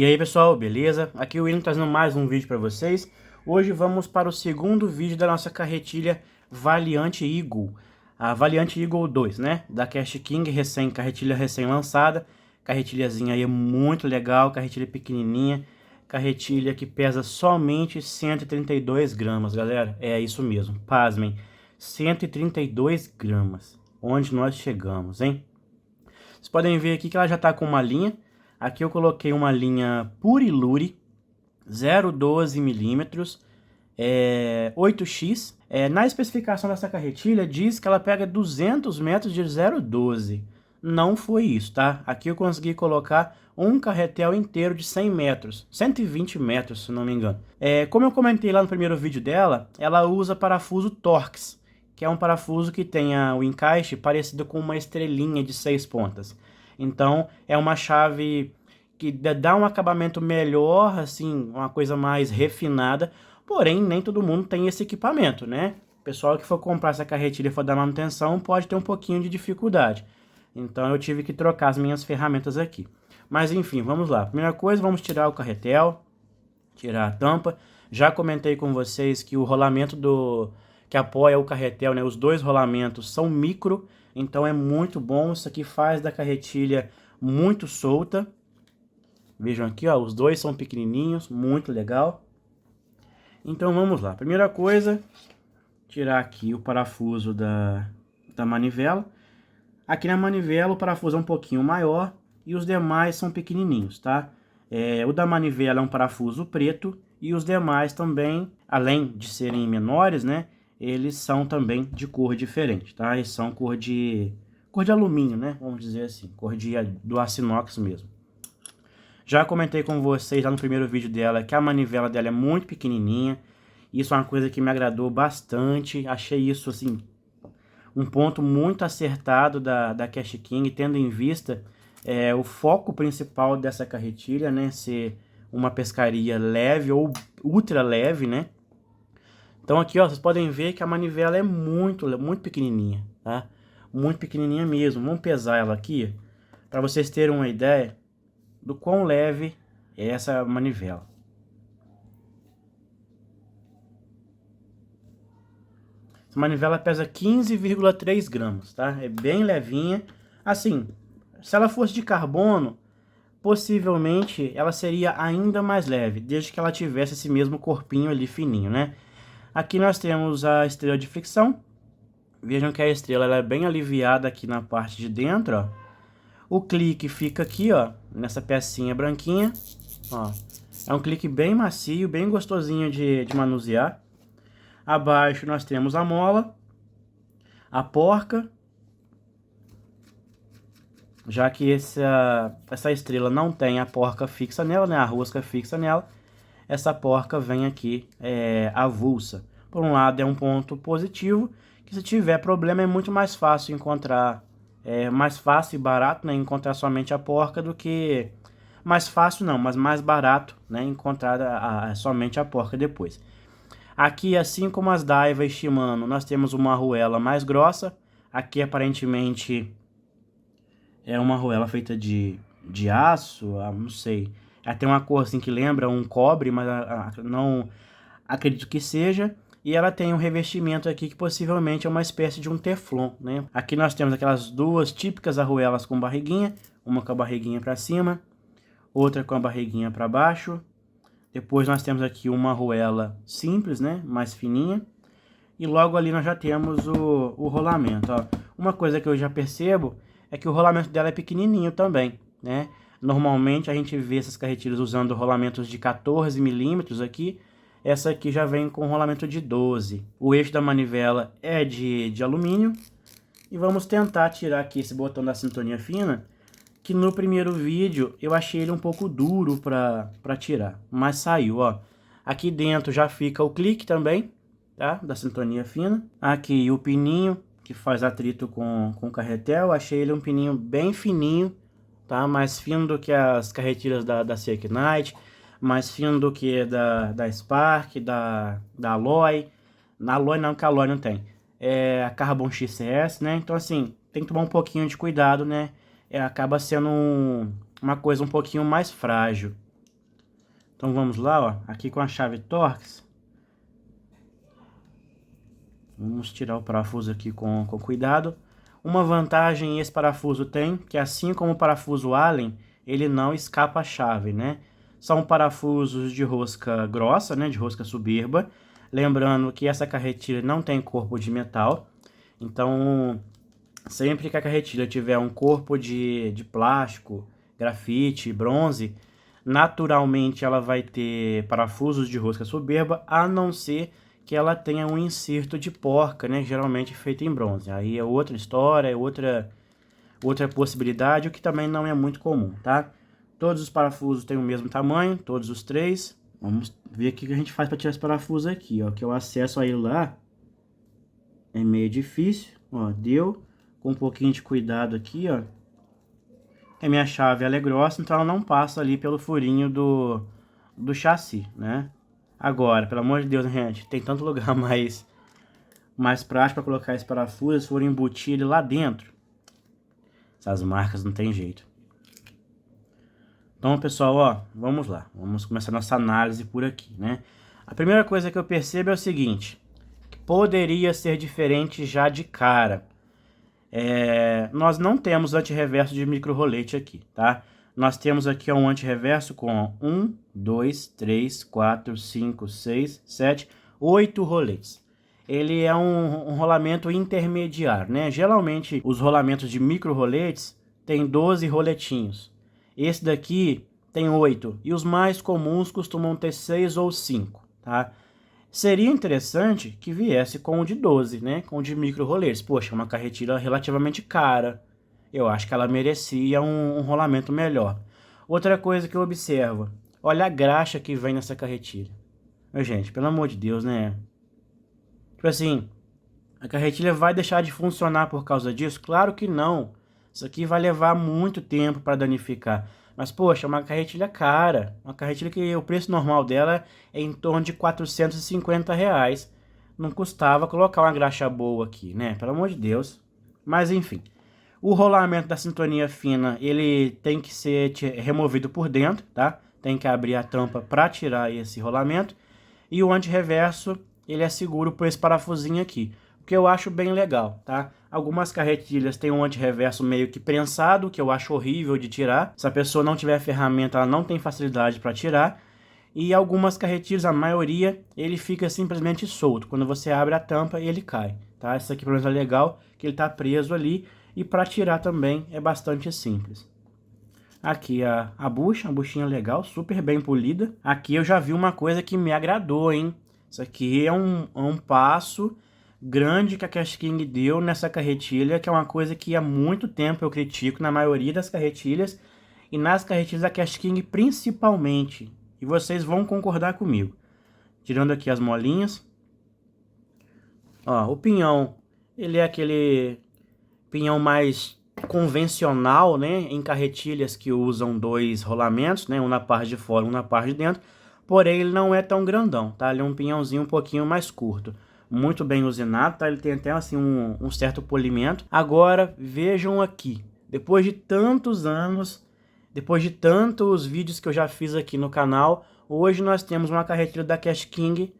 E aí pessoal, beleza? Aqui o William trazendo mais um vídeo para vocês. Hoje vamos para o segundo vídeo da nossa carretilha Valiant Eagle. A Valiant Eagle 2, né? Da Cash King, carretilha recém-lançada. Carretilhazinha aí muito legal, carretilha pequenininha. Carretilha que pesa somente 132 gramas, galera. É isso mesmo, pasmem. 132 gramas. Onde nós chegamos, hein? Vocês podem ver aqui que ela já está com uma linha. Aqui eu coloquei uma linha Puriluri 0,12 milímetros, 8x. Na especificação dessa carretilha diz que ela pega 200 metros de 0,12. Não foi isso, tá? Aqui eu consegui colocar um carretel inteiro de 100 metros, 120 metros, se não me engano. Como eu comentei lá no primeiro vídeo dela, ela usa parafuso Torx, que é um parafuso que tem o encaixe parecido com uma estrelinha de 6 pontas. Então é uma chave que dá um acabamento melhor, assim, uma coisa mais refinada, porém nem todo mundo tem esse equipamento, né? O pessoal que for comprar essa carretilha e for dar manutenção pode ter um pouquinho de dificuldade. Então eu tive que trocar as minhas ferramentas aqui. Mas enfim, vamos lá. Primeira coisa, vamos tirar o carretel, tirar a tampa. Já comentei com vocês que o rolamento que apoia o carretel, né, os dois rolamentos são micro, então é muito bom. Isso aqui faz da carretilha muito solta. Vejam aqui, ó, os dois são pequenininhos, muito legal. Então vamos lá. Primeira coisa, tirar aqui o parafuso da manivela. Aqui na manivela o parafuso é um pouquinho maior e os demais são pequenininhos, tá? O da manivela é um parafuso preto e os demais também, além de serem menores, né? Eles são também de cor diferente, tá? Eles são cor de alumínio, né? Vamos dizer assim, do aço inox mesmo. Já comentei com vocês lá no primeiro vídeo dela que a manivela dela é muito pequenininha. Isso é uma coisa que me agradou bastante. Achei isso, assim, um ponto muito acertado da Cash King, tendo em vista o foco principal dessa carretilha, né? Ser uma pescaria leve ou ultra leve, né? Então aqui, ó, vocês podem ver que a manivela é muito pequenininha, tá? Muito pequenininha mesmo. Vamos pesar ela aqui, para vocês terem uma ideia do quão leve é essa manivela. Essa manivela pesa 15,3 gramas, tá? É bem levinha. Assim, se ela fosse de carbono, possivelmente ela seria ainda mais leve, desde que ela tivesse esse mesmo corpinho ali fininho, né? Aqui nós temos a estrela de fricção. Vejam que a estrela ela é bem aliviada aqui na parte de dentro, ó. O clique fica aqui, ó, nessa pecinha branquinha, ó. É um clique bem macio, bem gostosinho de manusear. Abaixo nós temos a mola, a porca. Já que essa estrela não tem a porca fixa nela, né, a rosca fixa nela, essa porca vem aqui avulsa. Por um lado é um ponto positivo, que se tiver problema é muito mais fácil encontrar, mais fácil e barato, né, encontrar somente a porca do que... Mais fácil não, mas mais barato, né, encontrar somente a porca depois. Aqui, assim como as Daiwa e Shimano, nós temos uma arruela mais grossa. Aqui aparentemente é uma arruela feita de aço, não sei. Ela tem uma cor assim que lembra um cobre, mas não acredito que seja. E ela tem um revestimento aqui que possivelmente é uma espécie de um teflon, né? Aqui nós temos aquelas duas típicas arruelas com barriguinha. Uma com a barriguinha para cima, outra com a barriguinha para baixo. Depois nós temos aqui uma arruela simples, né? Mais fininha. E logo ali nós já temos o rolamento, ó. Uma coisa que eu já percebo é que o rolamento dela é pequenininho também, né? Normalmente a gente vê essas carretilhas usando rolamentos de 14 milímetros aqui. Essa aqui já vem com rolamento de 12. O eixo da manivela é de alumínio. E vamos tentar tirar aqui esse botão da sintonia fina, que no primeiro vídeo eu achei ele um pouco duro para tirar, mas saiu, ó. Aqui dentro já fica o clique também, tá? Da sintonia fina. Aqui o pininho que faz atrito com o carretel, achei ele um pininho bem fininho, tá? Mais fino do que as carretilhas da Seek Knight, mais fino do que da Spark, da Aloy. Na Aloy não, que a Aloy não tem. A Carbon XCS, né? Então assim, tem que tomar um pouquinho de cuidado, né? Acaba sendo uma coisa um pouquinho mais frágil. Então vamos lá, ó, aqui com a chave Torx. Vamos tirar o parafuso aqui com cuidado. Uma vantagem esse parafuso tem, que assim como o parafuso Allen, ele não escapa a chave, né? São parafusos de rosca grossa, né, de rosca soberba. Lembrando que essa carretilha não tem corpo de metal. Então, sempre que a carretilha tiver um corpo de plástico, grafite, bronze, naturalmente ela vai ter parafusos de rosca soberba, a não ser que ela tenha um inserto de porca, né, geralmente feito em bronze. Aí é outra história, é outra possibilidade, o que também não é muito comum, tá? Todos os parafusos têm o mesmo tamanho, todos os três. Vamos ver o que a gente faz para tirar esse parafuso aqui, ó, que o acesso a ele lá é meio difícil, ó, deu, com um pouquinho de cuidado aqui, ó. A minha chave ela é grossa, então ela não passa ali pelo furinho do chassi, né? Agora, pelo amor de Deus, gente, tem tanto lugar mais prático para colocar esse parafuso, se for embutir ele lá dentro. Essas marcas não tem jeito. Então, pessoal, ó, vamos lá. Vamos começar nossa análise por aqui, né? A primeira coisa que eu percebo é o seguinte, que poderia ser diferente já de cara. Nós não temos antirreverso de micro-rolete aqui, tá? Nós temos aqui um antirreverso com 1, 2, 3, 4, 5, 6, 7, 8 roletes. Ele é um rolamento intermediário, né? Geralmente os rolamentos de micro-roletes tem 12 roletinhos. Esse daqui tem 8 e os mais comuns costumam ter 6 ou 5, tá? Seria interessante que viesse com o de 12, né? Com o de micro-roletes. Poxa, uma carretilha relativamente cara. Eu acho que ela merecia um rolamento melhor. Outra coisa que eu observo. Olha a graxa que vem nessa carretilha. Meu, gente, pelo amor de Deus, né? Tipo assim, a carretilha vai deixar de funcionar por causa disso? Claro que não. Isso aqui vai levar muito tempo para danificar. Mas, poxa, é uma carretilha cara. Uma carretilha que o preço normal dela é em torno de R$ 450. Não custava colocar uma graxa boa aqui, né? Pelo amor de Deus. Mas, enfim. O rolamento da sintonia fina, ele tem que ser removido por dentro, tá? Tem que abrir a tampa para tirar esse rolamento. E o antirreverso, ele é seguro por esse parafusinho aqui. O que eu acho bem legal, tá? Algumas carretilhas têm um antirreverso meio que prensado, que eu acho horrível de tirar. Se a pessoa não tiver ferramenta, ela não tem facilidade para tirar. E algumas carretilhas, a maioria, ele fica simplesmente solto. Quando você abre a tampa, ele cai, tá? Essa aqui, pelo menos, é legal, que ele tá preso ali. E para tirar também é bastante simples. Aqui a bucha, uma buchinha legal, super bem polida. Aqui eu já vi uma coisa que me agradou, hein? Isso aqui é um passo grande que a Cash King deu nessa carretilha, que é uma coisa que há muito tempo eu critico na maioria das carretilhas, e nas carretilhas da Cash King principalmente. E vocês vão concordar comigo. Tirando aqui as molinhas. Ó, o pinhão, ele é aquele pinhão mais convencional, né, em carretilhas que usam dois rolamentos, né, um na parte de fora, um na parte de dentro, porém ele não é tão grandão, tá? Ele é um pinhãozinho um pouquinho mais curto, muito bem usinado, tá? Ele tem até assim um certo polimento. Agora vejam aqui, depois de tantos anos, depois de tantos vídeos que eu já fiz aqui no canal, hoje nós temos uma carretilha da Cash King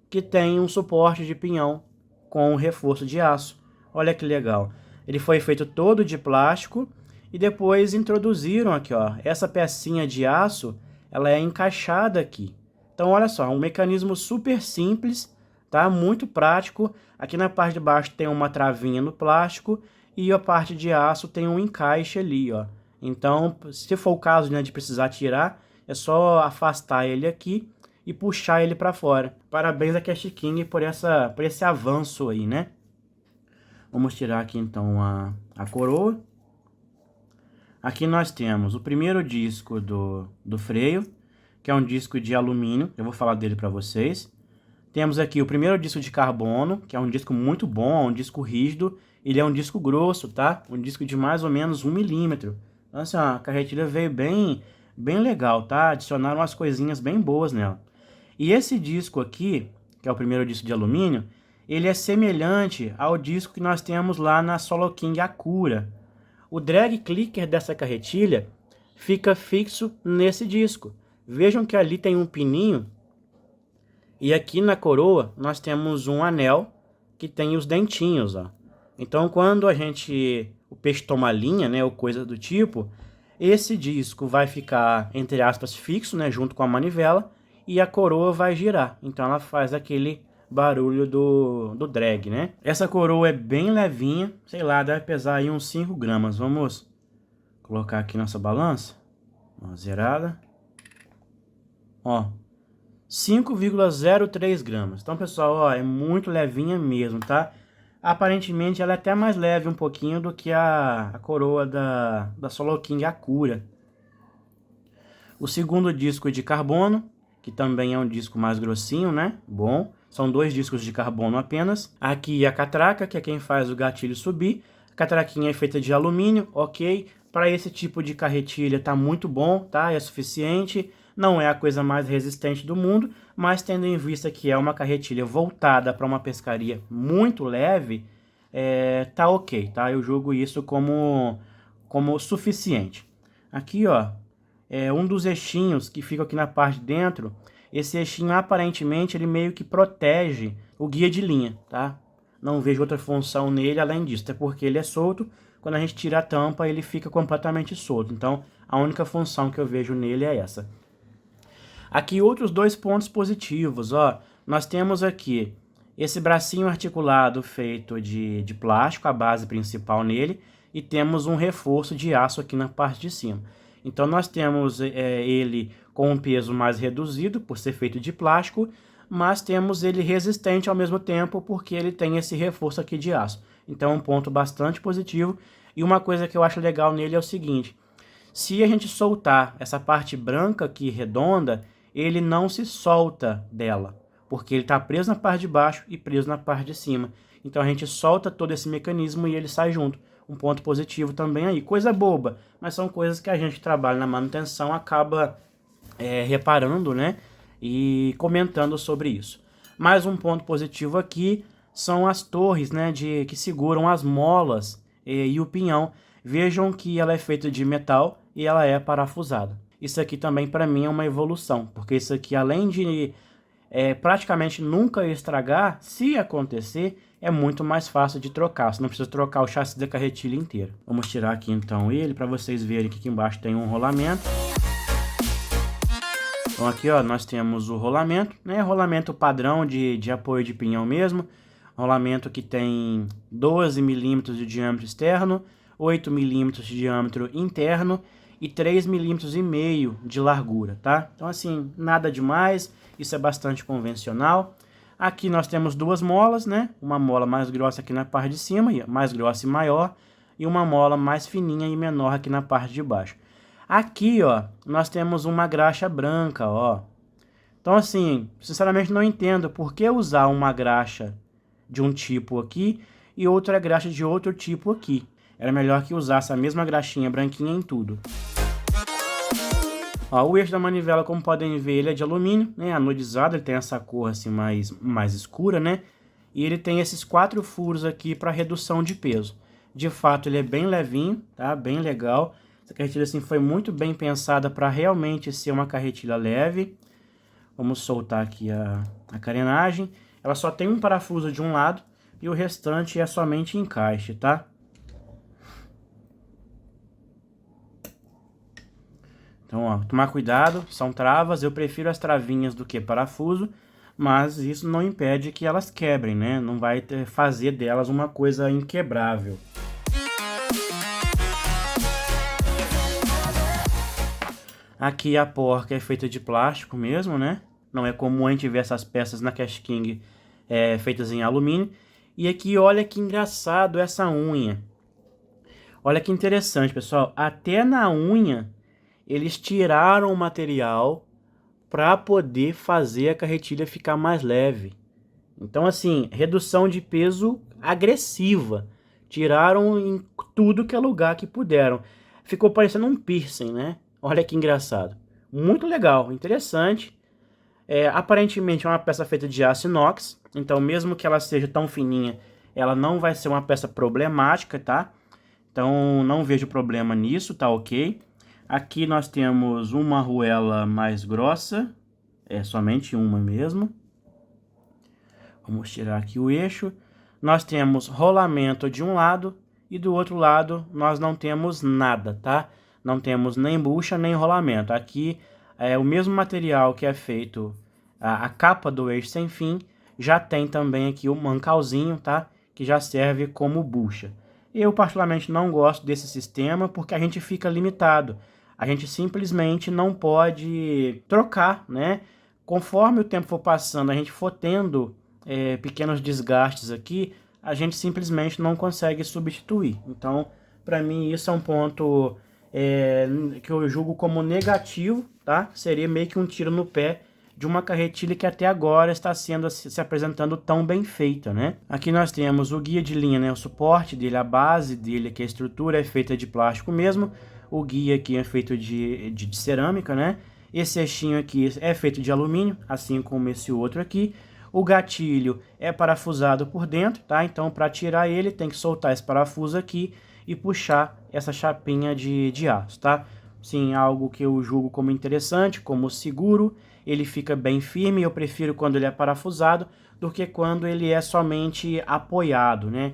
que tem um suporte de pinhão com um reforço de aço. Olha que legal. Ele foi feito todo de plástico e depois introduziram aqui, ó, essa pecinha de aço, ela é encaixada aqui. Então, olha só, um mecanismo super simples, tá? Muito prático. Aqui na parte de baixo tem uma travinha no plástico e a parte de aço tem um encaixe ali, ó. Então, se for o caso, né, de precisar tirar, é só afastar ele aqui e puxar ele para fora. Parabéns a Cash King por esse avanço aí, né? Vamos tirar aqui então a coroa. Aqui nós temos o primeiro disco do freio, que é um disco de alumínio, eu vou falar dele para vocês. Temos aqui o primeiro disco de carbono, que é um disco muito bom, é um disco rígido, ele é um disco grosso, tá? Um disco de mais ou menos 1 milímetro. Então assim, a carretilha veio bem legal, tá? Adicionaram umas coisinhas bem boas nela. E esse disco aqui, que é o primeiro disco de alumínio, ele é semelhante ao disco que nós temos lá na Solo King Acura. O drag clicker dessa carretilha fica fixo nesse disco. Vejam que ali tem um pininho e aqui na coroa nós temos um anel que tem os dentinhos, ó. Então quando o peixe toma linha, né, ou coisa do tipo, esse disco vai ficar, entre aspas, fixo, né, junto com a manivela, e a coroa vai girar. Então ela faz aquele barulho do drag, né? Essa coroa é bem levinha, sei lá, deve pesar aí uns 5 gramas. Vamos colocar aqui nossa balança. Ó, zerada. Ó, 5,03 gramas. Então, pessoal, ó, é muito levinha mesmo, tá? Aparentemente ela é até mais leve um pouquinho do que a coroa da Solo King Acura. O segundo disco é de carbono, que também é um disco mais grossinho, né? Bom, são 2 discos de carbono apenas. Aqui a catraca, que é quem faz o gatilho subir. A catraquinha é feita de alumínio, ok. Para esse tipo de carretilha tá muito bom, tá? É suficiente. Não é a coisa mais resistente do mundo, mas tendo em vista que é uma carretilha voltada para uma pescaria muito leve, tá ok, tá? Eu julgo isso como suficiente. Aqui, ó, um dos eixinhos que fica aqui na parte de dentro. Esse eixinho, aparentemente, ele meio que protege o guia de linha, tá? Não vejo outra função nele além disso, até porque ele é solto. Quando a gente tira a tampa, ele fica completamente solto. Então, a única função que eu vejo nele é essa. Aqui outros 2 pontos positivos, ó. Nós temos aqui esse bracinho articulado feito de plástico, a base principal nele, e temos um reforço de aço aqui na parte de cima. Então nós temos ele com um peso mais reduzido, por ser feito de plástico, mas temos ele resistente ao mesmo tempo, porque ele tem esse reforço aqui de aço. Então é um ponto bastante positivo. E uma coisa que eu acho legal nele é o seguinte: se a gente soltar essa parte branca aqui redonda, ele não se solta dela, porque ele está preso na parte de baixo e preso na parte de cima. Então a gente solta todo esse mecanismo e ele sai junto. Um ponto positivo também aí. Coisa boba, mas são coisas que a gente trabalha na manutenção acaba reparando, né? E comentando sobre isso. Mais um ponto positivo aqui são as torres, né? Que seguram as molas e o pinhão. Vejam que ela é feita de metal e ela é parafusada. Isso aqui também para mim é uma evolução, porque isso aqui, além de praticamente nunca estragar, se acontecer, é muito mais fácil de trocar. Você não precisa trocar o chassi da carretilha inteira. Vamos tirar aqui então ele, para vocês verem que aqui embaixo tem um rolamento. Então aqui, ó, nós temos o rolamento, né? Rolamento padrão de apoio de pinhão mesmo. Rolamento que tem 12 milímetros de diâmetro externo, 8 milímetros de diâmetro interno e 3,5 milímetros de largura, tá? Então assim, nada demais, isso é bastante convencional. Aqui nós temos 2 molas, né? Uma mola mais grossa aqui na parte de cima, mais grossa e maior, e uma mola mais fininha e menor aqui na parte de baixo. Aqui, ó, nós temos uma graxa branca, ó. Então assim, sinceramente não entendo por que usar uma graxa de um tipo aqui e outra graxa de outro tipo aqui. Era melhor que usasse a mesma graxinha branquinha em tudo. Ó, o eixo da manivela, como podem ver, ele é de alumínio, né, anodizado, ele tem essa cor assim mais escura, né, e ele tem esses 4 furos aqui para redução de peso. De fato, ele é bem levinho, tá, bem legal. Essa carretilha assim foi muito bem pensada para realmente ser uma carretilha leve. Vamos soltar aqui a carenagem. Ela só tem um parafuso de um lado e o restante é somente encaixe, tá? Então, ó, tomar cuidado, são travas, eu prefiro as travinhas do que parafuso, mas isso não impede que elas quebrem, né? Não vai fazer delas uma coisa inquebrável. Aqui a porca é feita de plástico mesmo, né? Não é comum a gente ver essas peças na Cash King feitas em alumínio. E aqui, olha que engraçado essa unha. Olha que interessante, pessoal. Até na unha eles tiraram o material para poder fazer a carretilha ficar mais leve. Então, assim, redução de peso agressiva. Tiraram em tudo que é lugar que puderam. Ficou parecendo um piercing, né? Olha que engraçado. Muito legal, interessante. Aparentemente é uma peça feita de aço inox. Então, mesmo que ela seja tão fininha, ela não vai ser uma peça problemática, tá? Então, não vejo problema nisso, tá ok? Aqui nós temos uma arruela mais grossa, é somente uma mesmo. Vamos tirar aqui o eixo. Nós temos rolamento de um lado e do outro lado nós não temos nada, tá? Não temos nem bucha nem rolamento. Aqui é o mesmo material que é feito a capa do eixo sem fim, já tem também aqui o mancalzinho, tá? Que já serve como bucha. Eu particularmente não gosto desse sistema porque a gente fica limitado. A gente simplesmente não pode trocar, né? Conforme o tempo for passando, a gente for tendo pequenos desgastes aqui, a gente simplesmente não consegue substituir. Então, para mim, isso é um ponto que eu julgo como negativo, tá? Seria meio que um tiro no pé de uma carretilha que até agora está se apresentando tão bem feita, né? Aqui nós temos o guia de linha, né? O suporte dele, a base dele, que a estrutura é feita de plástico mesmo. O guia aqui é feito de cerâmica, né? Esse eixinho aqui é feito de alumínio, assim como esse outro aqui. O gatilho é parafusado por dentro, tá? Então, para tirar ele, tem que soltar esse parafuso aqui e puxar essa chapinha de aço, tá? Sim, algo que eu julgo como interessante, como seguro. Ele fica bem firme, eu prefiro quando ele é parafusado do que quando ele é somente apoiado, né?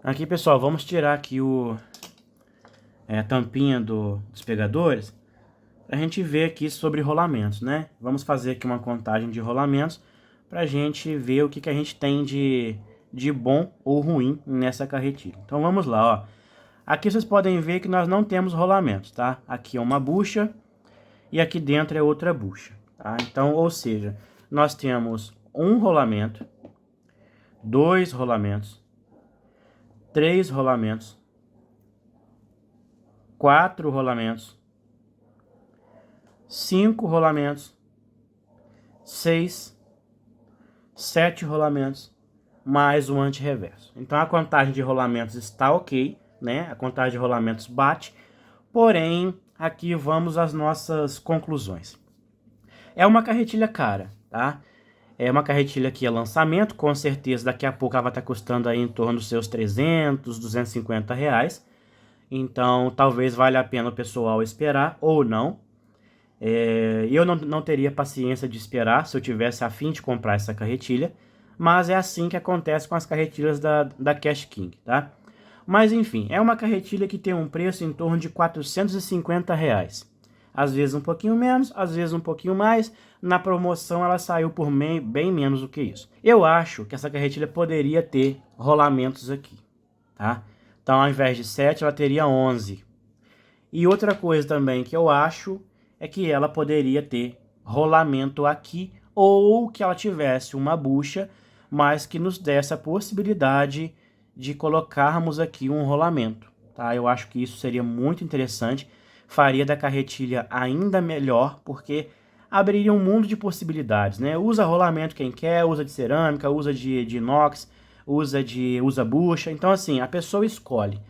Aqui, pessoal, vamos tirar aqui a tampinha dos pegadores, a gente ver aqui sobre rolamentos, né? Vamos fazer aqui uma contagem de rolamentos para a gente ver o que a gente tem de bom ou ruim nessa carretilha. Então vamos lá, ó. Aqui vocês podem ver que nós não temos rolamentos, tá? Aqui é uma bucha e aqui dentro é outra bucha, tá? Então, ou seja, nós temos um rolamento, dois rolamentos, três rolamentos, quatro rolamentos, 5 rolamentos, 6, 7 rolamentos, mais um antirreverso. Então a contagem de rolamentos está ok, né? A contagem de rolamentos bate, porém aqui vamos às nossas conclusões. É uma carretilha cara, tá? É uma carretilha que é lançamento, com certeza daqui a pouco ela vai estar custando aí em torno dos seus 300, 250 reais. Então talvez valha a pena o pessoal esperar ou não. Eu não teria paciência de esperar se eu tivesse a fim de comprar essa carretilha, mas é assim que acontece com as carretilhas da Cash King, tá? Mas enfim, é uma carretilha que tem um preço em torno de 450 reais. Às vezes um pouquinho menos, às vezes um pouquinho mais. Na promoção ela saiu por bem menos do que isso. Eu acho que essa carretilha poderia ter rolamentos aqui, tá? Então ao invés de 7, ela teria 11. E outra coisa também que eu acho é que ela poderia ter rolamento aqui, ou que ela tivesse uma bucha, mas que nos desse a possibilidade de colocarmos aqui um rolamento, tá? Eu acho que isso seria muito interessante, faria da carretilha ainda melhor, porque abriria um mundo de possibilidades, né? Usa rolamento quem quer, usa de cerâmica, usa de inox, usa bucha, então assim, a pessoa escolhe.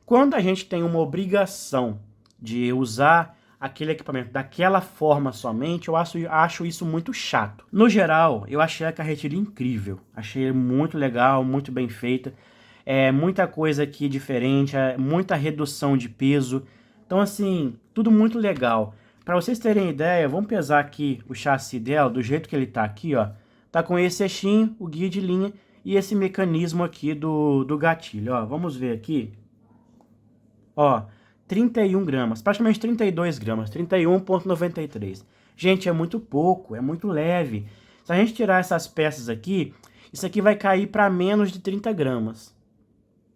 Quando a gente tem uma obrigação de usar aquele equipamento daquela forma somente, eu acho isso muito chato. No geral, eu achei a carretilha incrível. Achei muito legal, muito bem feita. Muita coisa aqui diferente, muita redução de peso. Então, assim, tudo muito legal. Para vocês terem ideia, vamos pesar aqui o chassi dela, do jeito que ele tá aqui, ó. Tá com esse eixinho, o guia de linha e esse mecanismo aqui do gatilho, ó. Vamos ver aqui. Ó, 31 gramas, praticamente 32 gramas, 31,93. Gente, é muito pouco, é muito leve. Se a gente tirar essas peças aqui, isso aqui vai cair para menos de 30 gramas.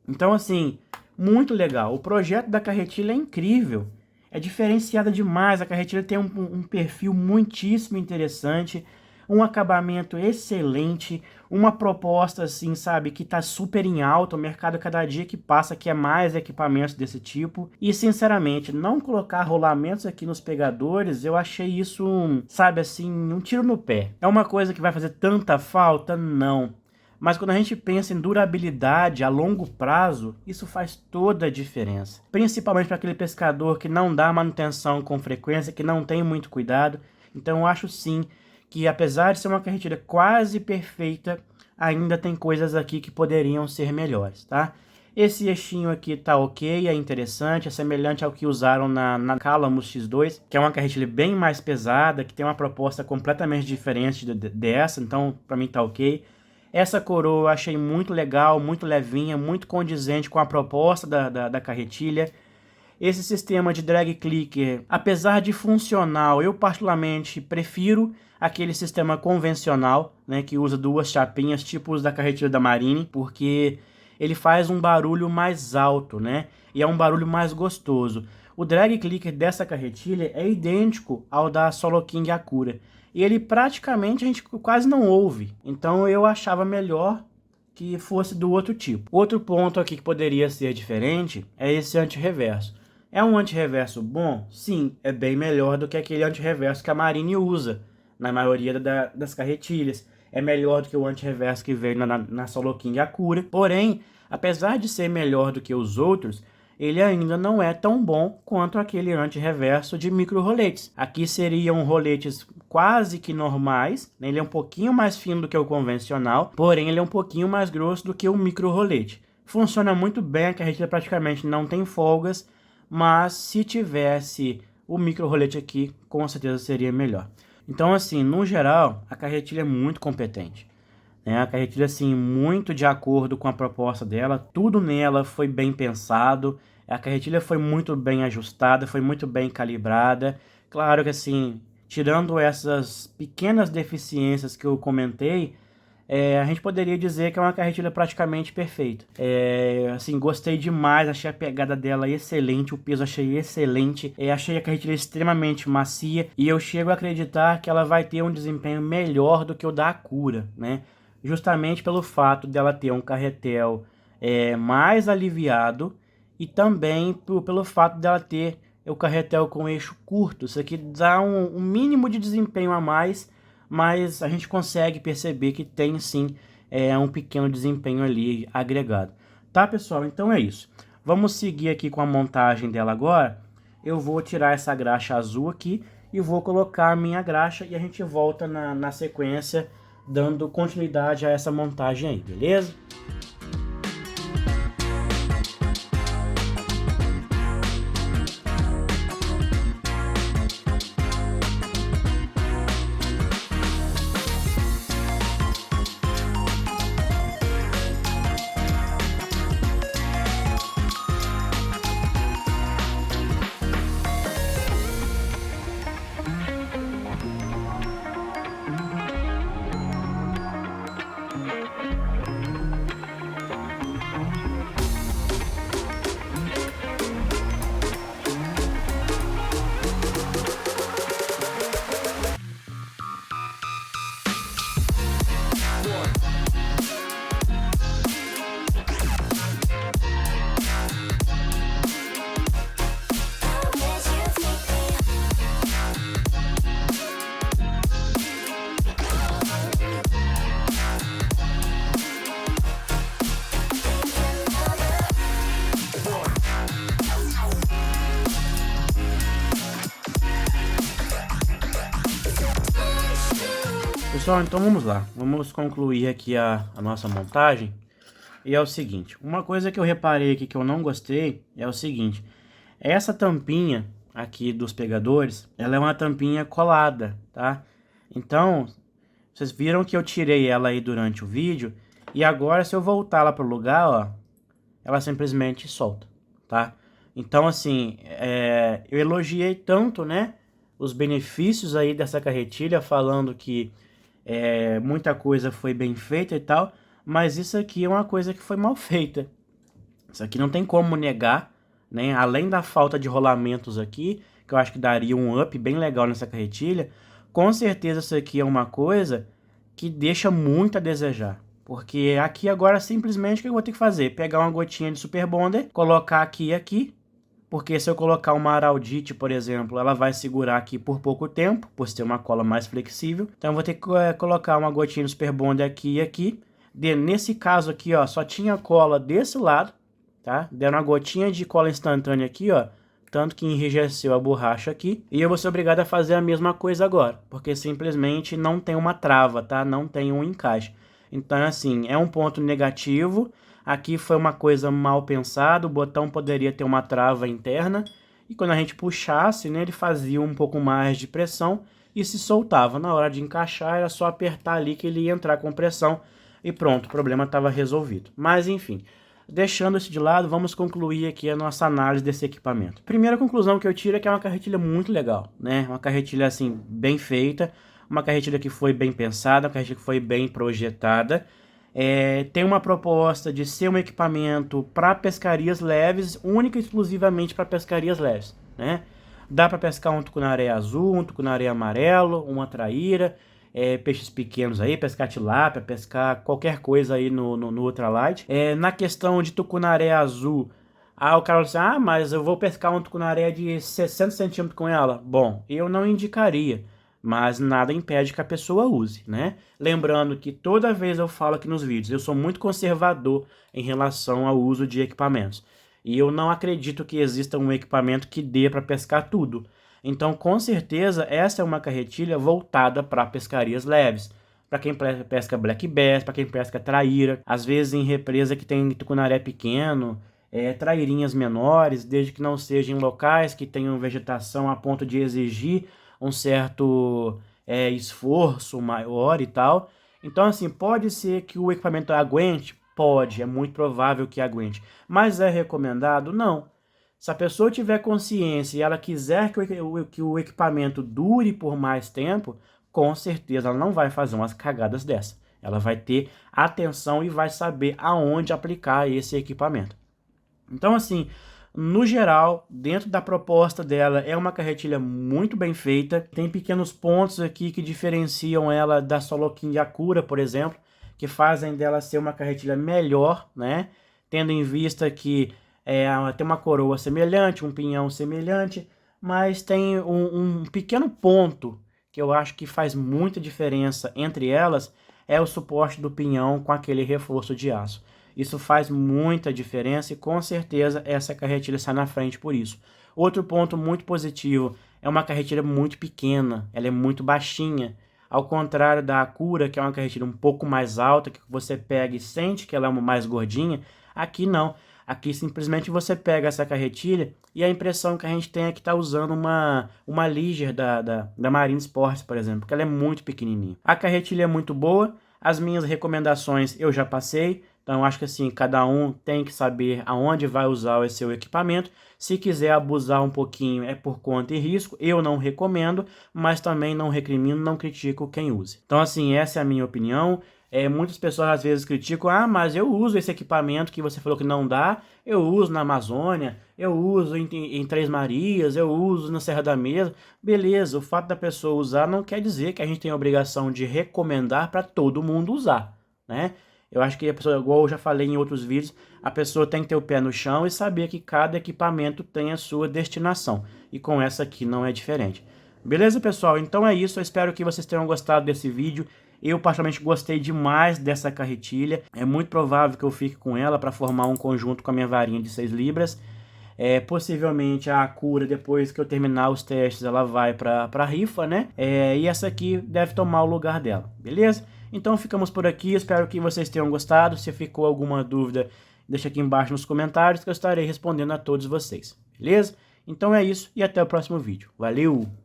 Então, assim, muito legal. O projeto da carretilha é incrível. É diferenciada demais. A carretilha tem um perfil muitíssimo interessante, um acabamento excelente, uma proposta assim, sabe, que tá super em alta, o mercado cada dia que passa quer mais equipamentos desse tipo, e sinceramente, não colocar rolamentos aqui nos pegadores, eu achei isso, sabe assim, um tiro no pé. É uma coisa que vai fazer tanta falta? Não. Mas quando a gente pensa em durabilidade a longo prazo, isso faz toda a diferença. Principalmente para aquele pescador que não dá manutenção com frequência, que não tem muito cuidado. Então eu acho sim que apesar de ser uma carretilha quase perfeita, ainda tem coisas aqui que poderiam ser melhores, tá? Esse eixinho aqui tá ok, é interessante, é semelhante ao que usaram na Calamus X2, que é uma carretilha bem mais pesada, que tem uma proposta completamente diferente dessa, então pra mim tá ok. Essa coroa eu achei muito legal, muito levinha, muito condizente com a proposta da carretilha. Esse sistema de drag clicker, apesar de funcional, eu particularmente prefiro aquele sistema convencional, né, que usa duas chapinhas, tipo os da carretilha da Marine, porque ele faz um barulho mais alto, né, e é um barulho mais gostoso. O drag clicker dessa carretilha é idêntico ao da Solo King Acura, e ele praticamente a gente quase não ouve, então eu achava melhor que fosse do outro tipo. Outro ponto aqui que poderia ser diferente é esse anti-reverso. É um anti-reverso bom? Sim, é bem melhor do que aquele anti-reverso que a Marine usa na maioria das carretilhas. É melhor do que o anti-reverso que veio na Solo King Acura. Porém, apesar de ser melhor do que os outros, ele ainda não é tão bom quanto aquele anti-reverso de micro-roletes. Aqui seriam roletes quase que normais, né? Ele é um pouquinho mais fino do que o convencional, porém ele é um pouquinho mais grosso do que o micro-rolete. Funciona muito bem, a carretilha praticamente não tem folgas, mas se tivesse o micro-rolete aqui, com certeza seria melhor. Então, assim, no geral, a carretilha é muito competente. A carretilha, assim, muito de acordo com a proposta dela, tudo nela foi bem pensado, a carretilha foi muito bem ajustada, foi muito bem calibrada. Claro que, assim, tirando essas pequenas deficiências que eu comentei, a gente poderia dizer que é uma carretilha praticamente perfeita. Assim, gostei demais, achei a pegada dela excelente, o peso achei excelente, achei a carretilha extremamente macia e eu chego a acreditar que ela vai ter um desempenho melhor do que o da Acura, né? Justamente pelo fato dela ter um carretel mais aliviado e também pelo fato dela ter o carretel com eixo curto. Isso aqui dá um mínimo de desempenho a mais, mas a gente consegue perceber que tem sim um pequeno desempenho ali agregado. Tá, pessoal? Então é isso. Vamos seguir aqui com a montagem dela agora. Eu vou tirar essa graxa azul aqui e vou colocar a minha graxa e a gente volta na sequência dando continuidade a essa montagem aí, beleza? Pessoal, então vamos lá, vamos concluir aqui a nossa montagem. E é o seguinte, uma coisa que eu reparei aqui que eu não gostei é o seguinte, essa tampinha aqui dos pegadores, ela é uma tampinha colada, tá? Então, vocês viram que eu tirei ela aí durante o vídeo, e agora se eu voltar lá pro lugar, ó, ela simplesmente solta, tá? Então, assim, eu elogiei tanto, né, os benefícios aí dessa carretilha, falando que muita coisa foi bem feita e tal, mas isso aqui é uma coisa que foi mal feita. Isso aqui não tem como negar, né? Além da falta de rolamentos aqui, que eu acho que daria um up bem legal nessa carretilha, com certeza isso aqui é uma coisa que deixa muito a desejar. Porque aqui agora simplesmente o que eu vou ter que fazer? Pegar uma gotinha de Super Bonder, colocar aqui e aqui. Porque se eu colocar uma araldite, por exemplo, ela vai segurar aqui por pouco tempo, por ter uma cola mais flexível. Então eu vou ter que colocar uma gotinha de Super Bonder aqui e aqui. Nesse caso aqui, ó, só tinha cola desse lado, tá? Deram uma gotinha de cola instantânea aqui, ó. Tanto que enrijeceu a borracha aqui. E eu vou ser obrigado a fazer a mesma coisa agora. Porque simplesmente não tem uma trava, tá? Não tem um encaixe. Então, assim, é um ponto negativo. Aqui foi uma coisa mal pensada, o botão poderia ter uma trava interna, e quando a gente puxasse, né, ele fazia um pouco mais de pressão e se soltava. Na hora de encaixar, era só apertar ali que ele ia entrar com pressão e pronto, o problema estava resolvido. Mas enfim, deixando isso de lado, vamos concluir aqui a nossa análise desse equipamento. Primeira conclusão que eu tiro é que é uma carretilha muito legal, né? Uma carretilha assim, bem feita, uma carretilha que foi bem pensada, uma carretilha que foi bem projetada. Tem uma proposta de ser um equipamento para pescarias leves, única e exclusivamente para pescarias leves, né? Dá para pescar um tucunaré azul, um tucunaré amarelo, uma traíra, peixes pequenos aí, pescar tilápia, pescar qualquer coisa aí no ultralight. Na questão de tucunaré azul, o cara fala assim, mas eu vou pescar um tucunaré de 60 centímetros com ela. Bom, eu não indicaria, mas nada impede que a pessoa use, né? Lembrando que toda vez eu falo aqui nos vídeos, eu sou muito conservador em relação ao uso de equipamentos. E eu não acredito que exista um equipamento que dê para pescar tudo. Então, com certeza, essa é uma carretilha voltada para pescarias leves. Para quem pesca black bass, para quem pesca traíra. Às vezes em represa que tem tucunaré pequeno, trairinhas menores, desde que não sejam em locais que tenham vegetação a ponto de exigir um certo esforço maior e tal. Então, assim, pode ser que o equipamento aguente? Pode, é muito provável que aguente. Mas é recomendado? Não. Se a pessoa tiver consciência e ela quiser que o equipamento dure por mais tempo, com certeza ela não vai fazer umas cagadas dessa. Ela vai ter atenção e vai saber aonde aplicar esse equipamento. Então, assim, no geral, dentro da proposta dela, é uma carretilha muito bem feita. Tem pequenos pontos aqui que diferenciam ela da Solokin Yakura, por exemplo, que fazem dela ser uma carretilha melhor, né? Tendo em vista que tem uma coroa semelhante, um pinhão semelhante, mas tem um pequeno ponto que eu acho que faz muita diferença entre elas, é o suporte do pinhão com aquele reforço de aço. Isso faz muita diferença e com certeza essa carretilha sai na frente por isso. Outro ponto muito positivo, é uma carretilha muito pequena, ela é muito baixinha. Ao contrário da Akura, que é uma carretilha um pouco mais alta, que você pega e sente que ela é mais gordinha, aqui não. Aqui simplesmente você pega essa carretilha e a impressão que a gente tem é que está usando uma Ligier da Marine Sports, por exemplo, porque ela é muito pequenininha. A carretilha é muito boa, as minhas recomendações eu já passei, então acho que assim, cada um tem que saber aonde vai usar o seu equipamento. Se quiser abusar um pouquinho é por conta e risco, eu não recomendo, mas também não recrimino, não critico quem use. Então assim, essa é a minha opinião. Muitas pessoas às vezes criticam, mas eu uso esse equipamento que você falou que não dá, eu uso na Amazônia, eu uso em Três Marias, eu uso na Serra da Mesa. Beleza, o fato da pessoa usar não quer dizer que a gente tem a obrigação de recomendar para todo mundo usar, né? Eu acho que a pessoa, igual eu já falei em outros vídeos, a pessoa tem que ter o pé no chão e saber que cada equipamento tem a sua destinação. E com essa aqui não é diferente. Beleza, pessoal? Então é isso. Eu espero que vocês tenham gostado desse vídeo. Eu particularmente gostei demais dessa carretilha. É muito provável que eu fique com ela para formar um conjunto com a minha varinha de 6 libras. Possivelmente a Akura, depois que eu terminar os testes, ela vai para a rifa, né? E essa aqui deve tomar o lugar dela, beleza? Então ficamos por aqui, espero que vocês tenham gostado. Se ficou alguma dúvida, deixa aqui embaixo nos comentários que eu estarei respondendo a todos vocês, beleza? Então é isso e até o próximo vídeo. Valeu!